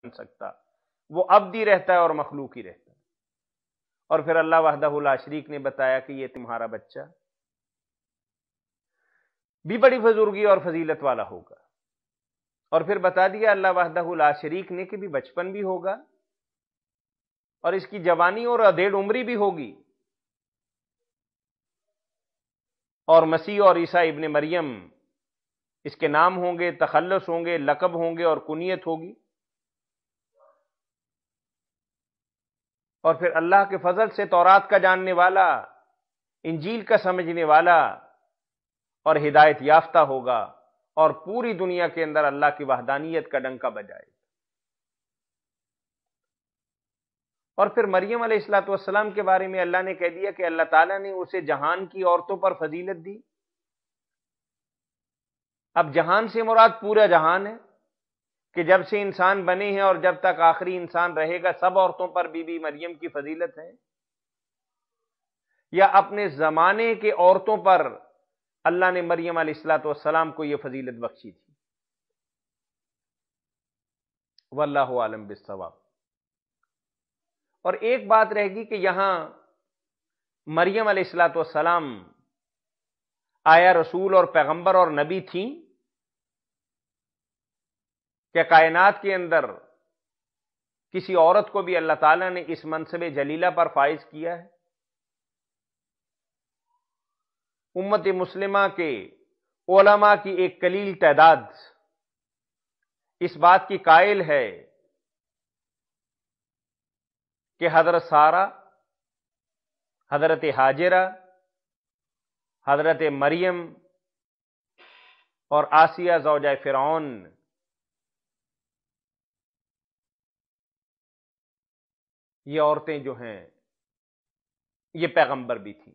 بن سکتا، وہ ابدی رہتا ہے اور مخلوقی رہتا ہے۔ اور پھر اللہ وحدہ لا شریک نے بتایا کہ یہ تمہارا بچہ بھی بڑی بزرگی اور فضیلت والا ہوگا، اور پھر بتا دیا اللہ وحدہ لا شریک نے کہ بھی بچپن بھی ہوگا اور اس کی جوانی اور ادھیڑ عمری بھی ہوگی، اور مسیح اور عیسیٰ ابن مریم اس کے نام ہوں گے، تخلص ہوں گے، لقب ہوں گے اور کنیت ہوگی۔ اور پھر اللہ کے فضل سے تورات کا جاننے والا، انجیل کا سمجھنے والا اور ہدایت یافتہ ہوگا، اور پوری دنیا کے اندر اللہ کی وحدانیت کا ڈنکا بجائے گا۔ اور پھر مریم علیہ الصلوۃ والسلام کے بارے میں اللہ نے کہہ دیا کہ اللہ تعالیٰ نے اسے جہان کی عورتوں پر فضیلت دی۔ اب جہان سے مراد پورا جہان ہے کہ جب سے انسان بنے ہیں اور جب تک آخری انسان رہے گا سب عورتوں پر بی بی مریم کی فضیلت ہے، یا اپنے زمانے کے عورتوں پر اللہ نے مریم علیہ الصلوۃ والسلام کو یہ فضیلت بخشی تھی؟ واللہ عالم بالصواب۔ اور ایک بات رہے گی کہ یہاں مریم علیہ الصلوۃ والسلام آیا رسول اور پیغمبر اور نبی تھیں؟ کہ کائنات کے اندر کسی عورت کو بھی اللہ تعالیٰ نے اس منصب جلیلہ پر فائز کیا ہے؟ امت مسلمہ کے علماء کی ایک قلیل تعداد اس بات کی قائل ہے کہ حضرت سارہ، حضرت ہاجرہ، حضرت مریم اور آسیہ زوجہ فرعون یہ عورتیں جو ہیں یہ پیغمبر بھی تھیں۔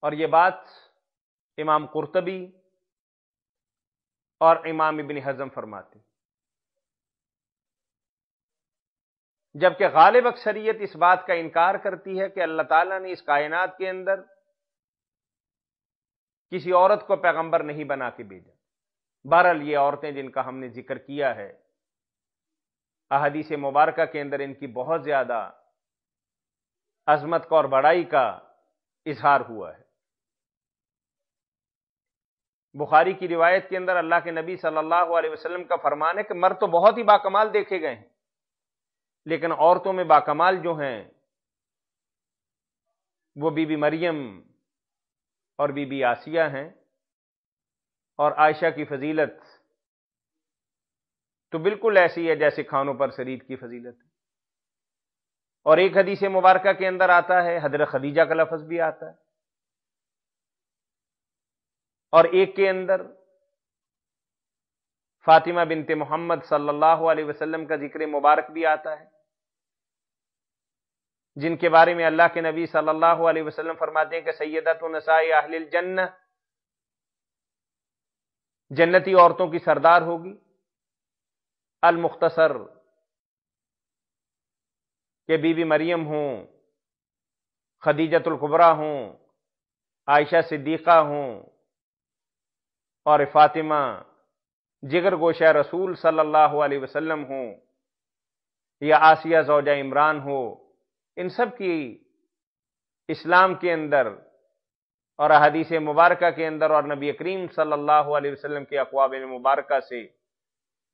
اور یہ بات امام قرطبی اور امام ابن حزم فرماتے، جبکہ غالب اکثریت اس بات کا انکار کرتی ہے کہ اللہ تعالیٰ نے اس کائنات کے اندر کسی عورت کو پیغمبر نہیں بنا کے بھیجا۔ بہرحال یہ عورتیں جن کا ہم نے ذکر کیا ہے، احادیث مبارکہ کے اندر ان کی بہت زیادہ عظمت کا اور بڑائی کا اظہار ہوا ہے۔ بخاری کی روایت کے اندر اللہ کے نبی صلی اللہ علیہ وسلم کا فرمان ہے کہ مرد تو بہت ہی باکمال دیکھے گئے ہیں، لیکن عورتوں میں باکمال جو ہیں وہ بی بی مریم اور بی بی آسیہ ہیں، اور عائشہ کی فضیلت تو بالکل ایسی ہے جیسے کھانوں پر سرید کی فضیلت ہے۔ اور ایک حدیث مبارکہ کے اندر آتا ہے، حضرت خدیجہ کا لفظ بھی آتا ہے، اور ایک کے اندر فاطمہ بنت محمد صلی اللہ علیہ وسلم کا ذکر مبارک بھی آتا ہے، جن کے بارے میں اللہ کے نبی صلی اللہ علیہ وسلم فرماتے ہیں کہ سیدۃ نساء اہل الجنہ، جنتی عورتوں کی سردار ہوگی۔ المختصر کہ بی بی مریم ہوں، خدیجۃ الکبریٰ ہوں، عائشہ صدیقہ ہوں، اور فاطمہ جگر گوشہ رسول صلی اللہ علیہ وسلم ہوں، یا آسیہ زوجہ عمران ہو، ان سب کی اسلام کے اندر اور احادیث مبارکہ کے اندر اور نبی کریم صلی اللہ علیہ وسلم کے اقوال مبارکہ سے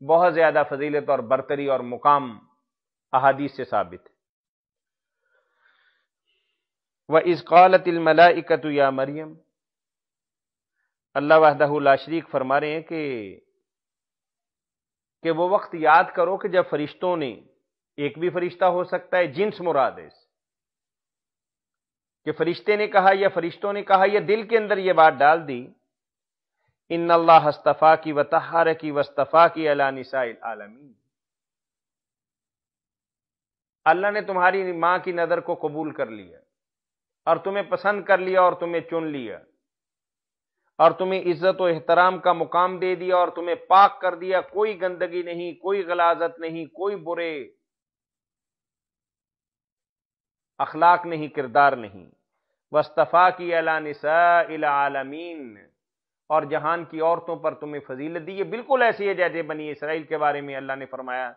بہت زیادہ فضیلت اور برتری اور مقام احادیث سے ثابت ہے۔ وَإِذْ قَالَتِ الْمَلَائِكَةُ يَا مَرْيَمَ، اللہ وحدہ لا شریک فرما رہے ہیں کہ وہ وقت یاد کرو کہ جب فرشتوں نے، ایک بھی فرشتہ ہو سکتا ہے، جنس مراد ہے، کہ فرشتے نے کہا یا فرشتوں نے کہا یا دل کے اندر یہ بات ڈال دی، ان اللہ اصطفاکی وطہرکی واصطفاکی علی نساء العالمین، اللہ نے تمہاری ماں کی نظر کو قبول کر لیا اور تمہیں پسند کر لیا اور تمہیں چن لیا اور تمہیں عزت و احترام کا مقام دے دیا اور تمہیں پاک کر دیا، کوئی گندگی نہیں، کوئی غلاظت نہیں، کوئی برے اخلاق نہیں، کردار نہیں۔ واصطفاکی علی نساء العالمین، اور جہان کی عورتوں پر تمہیں فضیلت دی. یہ بالکل ایسی ہے جیسے بنی اسرائیل کے بارے میں اللہ نے فرمایا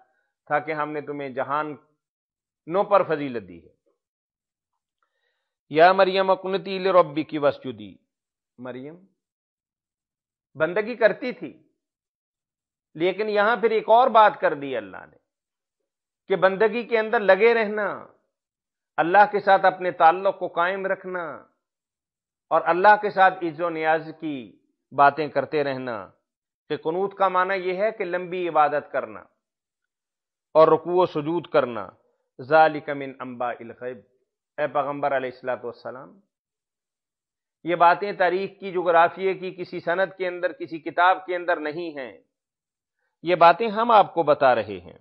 تھا کہ ہم نے تمہیں جہانوں پر فضیلت دی ہے. یا مریم اقنتی لربک واسجدی، مریم بندگی کرتی تھی، لیکن یہاں پھر ایک اور بات کر دی اللہ نے کہ بندگی کے اندر لگے رہنا، اللہ کے ساتھ اپنے تعلق کو قائم رکھنا اور اللہ کے ساتھ عز و نیاز کی باتیں کرتے رہنا. کہ قنوت کا معنی یہ ہے کہ لمبی عبادت کرنا اور رکوع و سجود کرنا. ذالک من انباء الغیب، اے پیغمبر علیہ الصلوۃ والسلام، یہ باتیں تاریخ کی، جغرافیے کی کسی سند کے اندر، کسی کتاب کے اندر نہیں ہیں. یہ باتیں ہم آپ کو بتا رہے ہیں،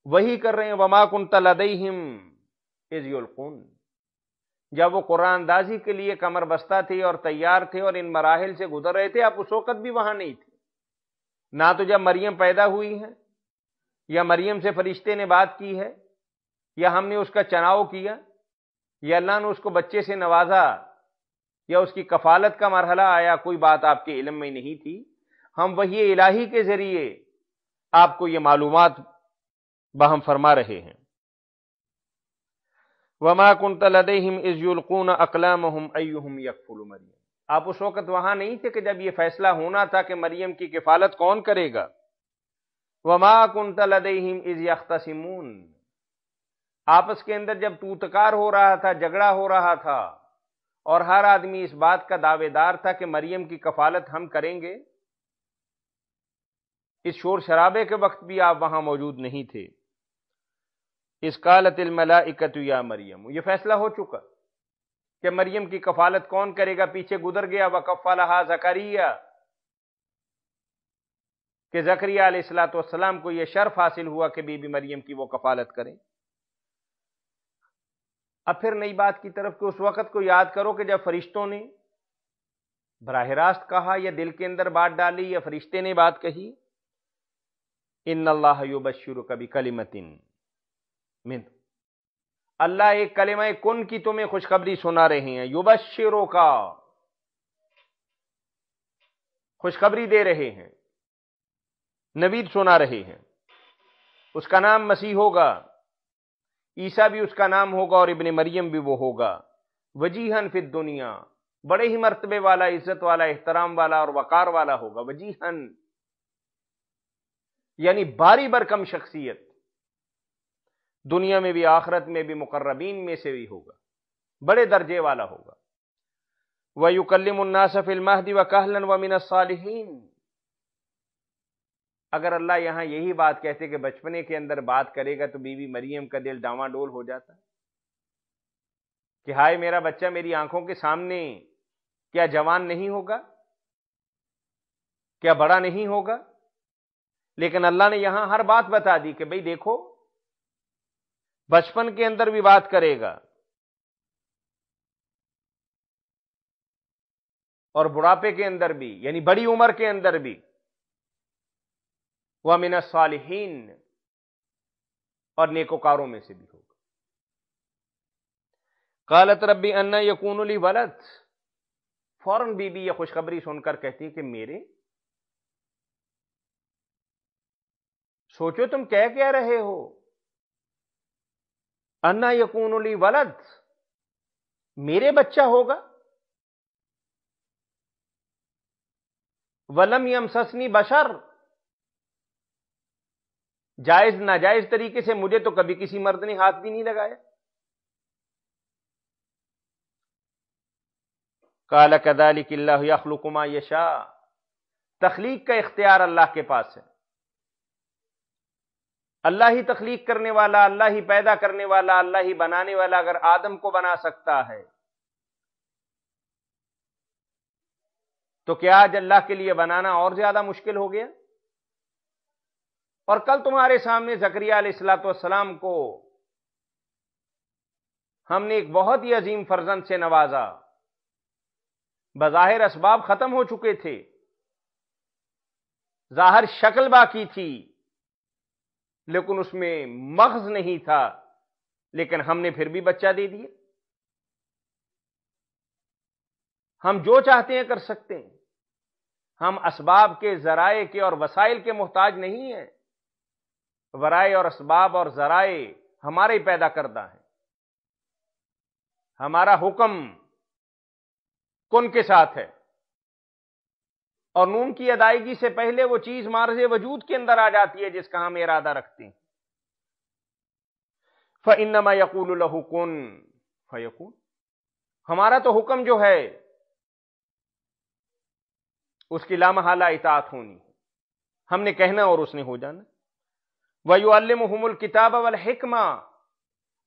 وہی کر رہے ہیں. وما کنت لدیہم اذ یلقون، جب وہ قرآن اندازی کے لیے کمر بستہ تھے اور تیار تھے اور ان مراحل سے گزر رہے تھے، آپ اس وقت بھی وہاں نہیں تھے. نہ تو جب مریم پیدا ہوئی ہے، یا مریم سے فرشتے نے بات کی ہے، یا ہم نے اس کا چناؤ کیا، یا اللہ نے اس کو بچے سے نوازا، یا اس کی کفالت کا مرحلہ آیا، کوئی بات آپ کے علم میں نہیں تھی. ہم وحی الہی کے ذریعے آپ کو یہ معلومات بہم فرما رہے ہیں. وما كنت لديهم اذ يلقون اقلامهم ايهم يكفل مریم، آپ اس وقت وہاں نہیں تھے کہ جب یہ فیصلہ ہونا تھا کہ مریم کی کفالت کون کرے گا. وما كنت لديهم اذ يختصمون، آپس کے اندر جب توتکار ہو رہا تھا، جھگڑا ہو رہا تھا، اور ہر آدمی اس بات کا دعوے دار تھا کہ مریم کی کفالت ہم کریں گے، اس شور شرابے کے وقت بھی آپ وہاں موجود نہیں تھے. اذ قالت الملائکۃ یا مریم، یہ فیصلہ ہو چکا کہ مریم کی کفالت کون کرے گا، پیچھے گزر گیا. وکفلھا زکریا، کہ زکریا علیہ الصلوۃ والسلام کو یہ شرف حاصل ہوا کہ بی بی مریم کی وہ کفالت کریں. اب پھر نئی بات کی طرف کہ اس وقت کو یاد کرو کہ جب فرشتوں نے براہ راست کہا یا دل کے اندر بات ڈالی یا فرشتے نے بات کہی. ان اللہ یبشرک بکلمۃ من، اللہ ایک کلمہ کن کی تمہیں خوشخبری سنا رہے ہیں. یبشرک، خوشخبری دے رہے ہیں، نوید سنا رہے ہیں. اس کا نام مسیح ہوگا، عیسیٰ بھی اس کا نام ہوگا، اور ابن مریم بھی وہ ہوگا. وجیہن فی الدنیا، بڑے ہی مرتبے والا، عزت والا، احترام والا اور وقار والا ہوگا. وجیہن یعنی باری برکم شخصیت، دنیا میں بھی آخرت میں بھی، مقربین میں سے بھی ہوگا، بڑے درجے والا ہوگا. وَيُكَلِّمُ النَّاسَ فِي الْمَهْدِ وَكَهْلًا وَمِنَ الصَّالِحِينَ. اگر اللہ یہاں یہی بات کہتے کہ بچپنے کے اندر بات کرے گا تو بی بی مریم کا دل ڈاواں ڈول ہو جاتا کہ ہائے میرا بچہ میری آنکھوں کے سامنے کیا جوان نہیں ہوگا، کیا بڑا نہیں ہوگا. لیکن اللہ نے یہاں ہر بات بتا دی کہ بھئی دیکھو، بچپن کے اندر بھی بات کرے گا اور بڑھاپے کے اندر بھی، یعنی بڑی عمر کے اندر بھی. وَمِنَ الصَّالِحِينَ، اور نیکوکاروں میں سے بھی ہوگا. قالت ربی انا یکون لی ولد، فوراً بی بی یہ خوشخبری سن کر کہتی ہے کہ میرے، سوچو تم کہہ رہے ہو، انا یکون لی ولد، میرے بچہ ہوگا. ولم یمسسنی بشر، جائز ناجائز طریقے سے مجھے تو کبھی کسی مرد نے ہاتھ بھی نہیں لگایا. قال كذلك اللہ یخلق ما یشاء، تخلیق کا اختیار اللہ کے پاس ہے. اللہ ہی تخلیق کرنے والا، اللہ ہی پیدا کرنے والا، اللہ ہی بنانے والا اگر آدم کو بنا سکتا ہے تو کیا آج اللہ کے لیے بنانا اور زیادہ مشکل ہو گیا؟ اور کل تمہارے سامنے زکریا علیہ الصلوۃ والسلام کو ہم نے ایک بہت ہی عظیم فرزند سے نوازا. بظاہر اسباب ختم ہو چکے تھے، ظاہر شکل باقی تھی، لیکن اس میں مغز نہیں تھا، لیکن ہم نے پھر بھی بچہ دے دیا. ہم جو چاہتے ہیں کر سکتے ہیں. ہم اسباب کے، ذرائع کے اور وسائل کے محتاج نہیں ہیں. ذرائع اور اسباب اور ذرائع ہمارے ہی پیدا کردہ ہیں. ہمارا حکم کن کے ساتھ ہے، اور نون کی ادائیگی سے پہلے وہ چیز مارز وجود کے اندر آ جاتی ہے جس کا ہم ارادہ رکھتے ہیں. فَإِنَّمَا يَقُولُ لَهُ كُن فَيَكُونُ. ہمارا تو حکم جو ہے اس کی لامحالہ اطاعت ہونی ہے. ہم نے کہنا اور اس نے ہو جانا. وَيُعَلِّمُهُمُ الْكِتَابَ وَالْحِكْمَةَ.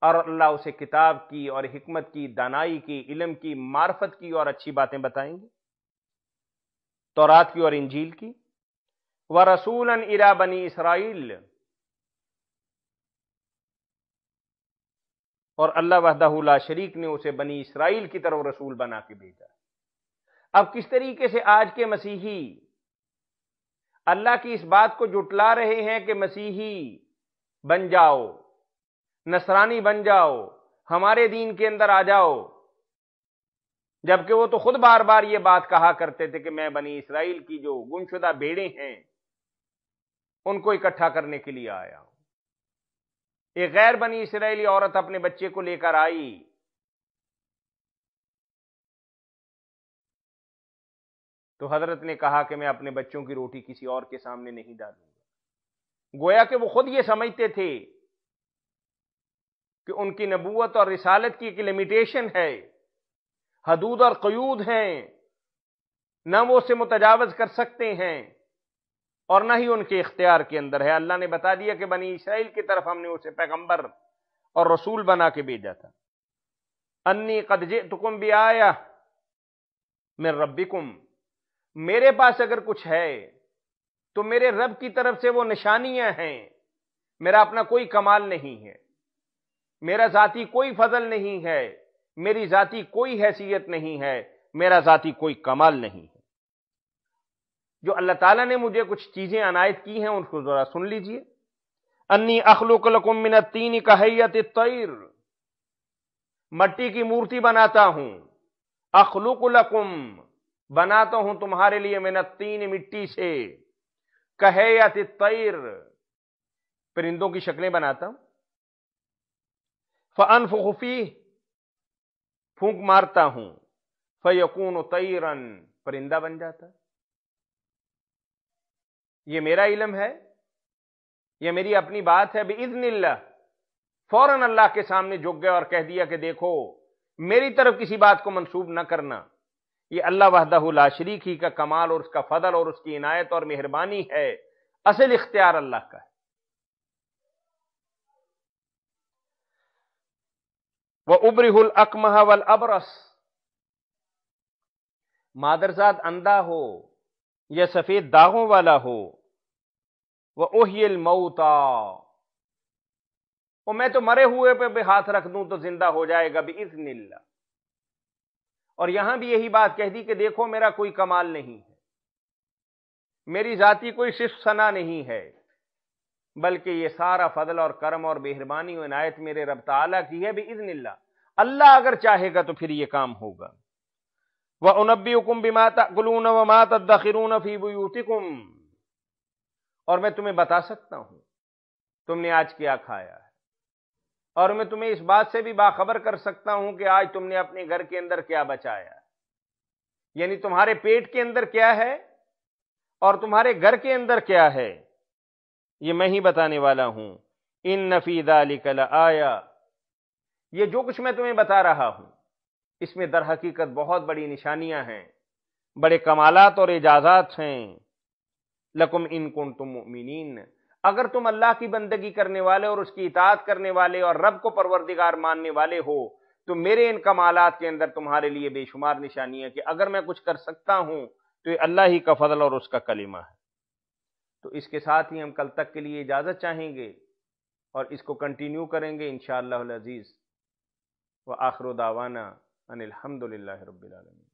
اور اللہ اسے کتاب کی اور حکمت کی، دانائی کی، علم کی، معرفت کی اور اچھی باتیں بتائیں گے، تورات کی اور انجیل کی. وَرَسُولًا إِلَى بَنِي إِسْرَائِيلَ. اور اللہ وحدہ لا شریک نے اسے بنی اسرائیل کی طرف رسول بنا کے بھیجا. اب کس طریقے سے آج کے مسیحی اللہ کی اس بات کو جھٹلا رہے ہیں کہ مسیحی بن جاؤ، نصرانی بن جاؤ، ہمارے دین کے اندر آ جاؤ، جبکہ وہ تو خود بار بار یہ بات کہا کرتے تھے کہ میں بنی اسرائیل کی جو گمشدہ بھیڑیں ہیں ان کو اکٹھا کرنے کے لیے آیا ہوں. ایک غیر بنی اسرائیلی عورت اپنے بچے کو لے کر آئی، تو حضرت نے کہا کہ میں اپنے بچوں کی روٹی کسی اور کے سامنے نہیں ڈالوں گا. گویا کہ وہ خود یہ سمجھتے تھے کہ ان کی نبوت اور رسالت کی ایک لمیٹیشن ہے، حدود اور قیود ہیں، نہ وہ اسے متجاوز کر سکتے ہیں اور نہ ہی ان کے اختیار کے اندر ہے. اللہ نے بتا دیا کہ بنی اسرائیل کی طرف ہم نے اسے پیغمبر اور رسول بنا کے بھیجا تھا. انی قد جئتکم بآیہ من ربکم. میرے پاس اگر کچھ ہے تو میرے رب کی طرف سے وہ نشانیاں ہیں. میرا اپنا کوئی کمال نہیں ہے، میرا ذاتی کوئی فضل نہیں ہے، میری ذاتی کوئی حیثیت نہیں ہے، میرا ذاتی کوئی کمال نہیں ہے. جو اللہ تعالیٰ نے مجھے کچھ چیزیں عنایت کی ہیں ان کو ذرا سن لیجئے. انی اخلق لکم من الطین کہیۃ الطیر. مٹی کی مورتی بناتا ہوں. اخلق لکم، بناتا ہوں تمہارے لیے، من الطین، مٹی سے، کہیۃ الطیر، پرندوں کی شکلیں بناتا ہوں. فانفخ فیہ، پھونک مارتا ہوں، فیکون طیرا، پرندہ بن جاتا. یہ میرا علم ہے، یہ میری اپنی بات ہے. باذن اللہ فوراً اللہ کے سامنے جھک گیا اور کہہ دیا کہ دیکھو میری طرف کسی بات کو منسوب نہ کرنا، یہ اللہ وحدہ لا شریک ہی کا کمال اور اس کا فضل اور اس کی عنایت اور مہربانی ہے. اصل اختیار اللہ کا ہے. وَأُبْرِئُ الْأَكْمَحَ وَالْأَبْرَصَ. مادرزاد اندھا ہو یا سفید داغوں والا ہو، وَأُحْيِي الْمَوْتَى، اور میں تو مرے ہوئے پہ بھی ہاتھ رکھ دوں تو زندہ ہو جائے گا بِإِذْنِ اللہ. اور یہاں بھی یہی بات کہہ دی کہ دیکھو میرا کوئی کمال نہیں ہے، میری ذاتی کوئی صفت ثنا نہیں ہے، بلکہ یہ سارا فضل اور کرم اور مہربانی و عنایت میرے رب تعالیٰ کی ہے. بِإِذْنِ اللہ، اللہ اگر چاہے گا تو پھر یہ کام ہوگا. وَأُنَبِّئُكُم بِمَا تَأْكُلُونَ وَمَا تَدَّخِرُونَ فِي بُيُوتِكُمْ. اور میں تمہیں بتا سکتا ہوں تم نے آج کیا کھایا ہے، اور میں تمہیں اس بات سے بھی باخبر کر سکتا ہوں کہ آج تم نے اپنے گھر کے اندر کیا بچایا ہے. یعنی تمہارے پیٹ کے اندر کیا ہے اور تمہارے گھر کے اندر کیا ہے، یہ میں ہی بتانے والا ہوں. ان فی ذلک لآیہ، یہ جو کچھ میں تمہیں بتا رہا ہوں اس میں در حقیقت بہت بڑی نشانیاں ہیں، بڑے کمالات اور اعجازات ہیں. لکم ان کنتم مؤمنین، اگر تم اللہ کی بندگی کرنے والے اور اس کی اطاعت کرنے والے اور رب کو پروردگار ماننے والے ہو تو میرے ان کمالات کے اندر تمہارے لیے بے شمار نشانیاں کہ اگر میں کچھ کر سکتا ہوں تو یہ اللہ ہی کا فضل اور اس کا کلمہ ہے. تو اس کے ساتھ ہی ہم کل تک کے لیے اجازت چاہیں گے اور اس کو کنٹینیو کریں گے انشاءاللہ العزیز. وآخر دعوانا ان الحمد للہ رب العالمین.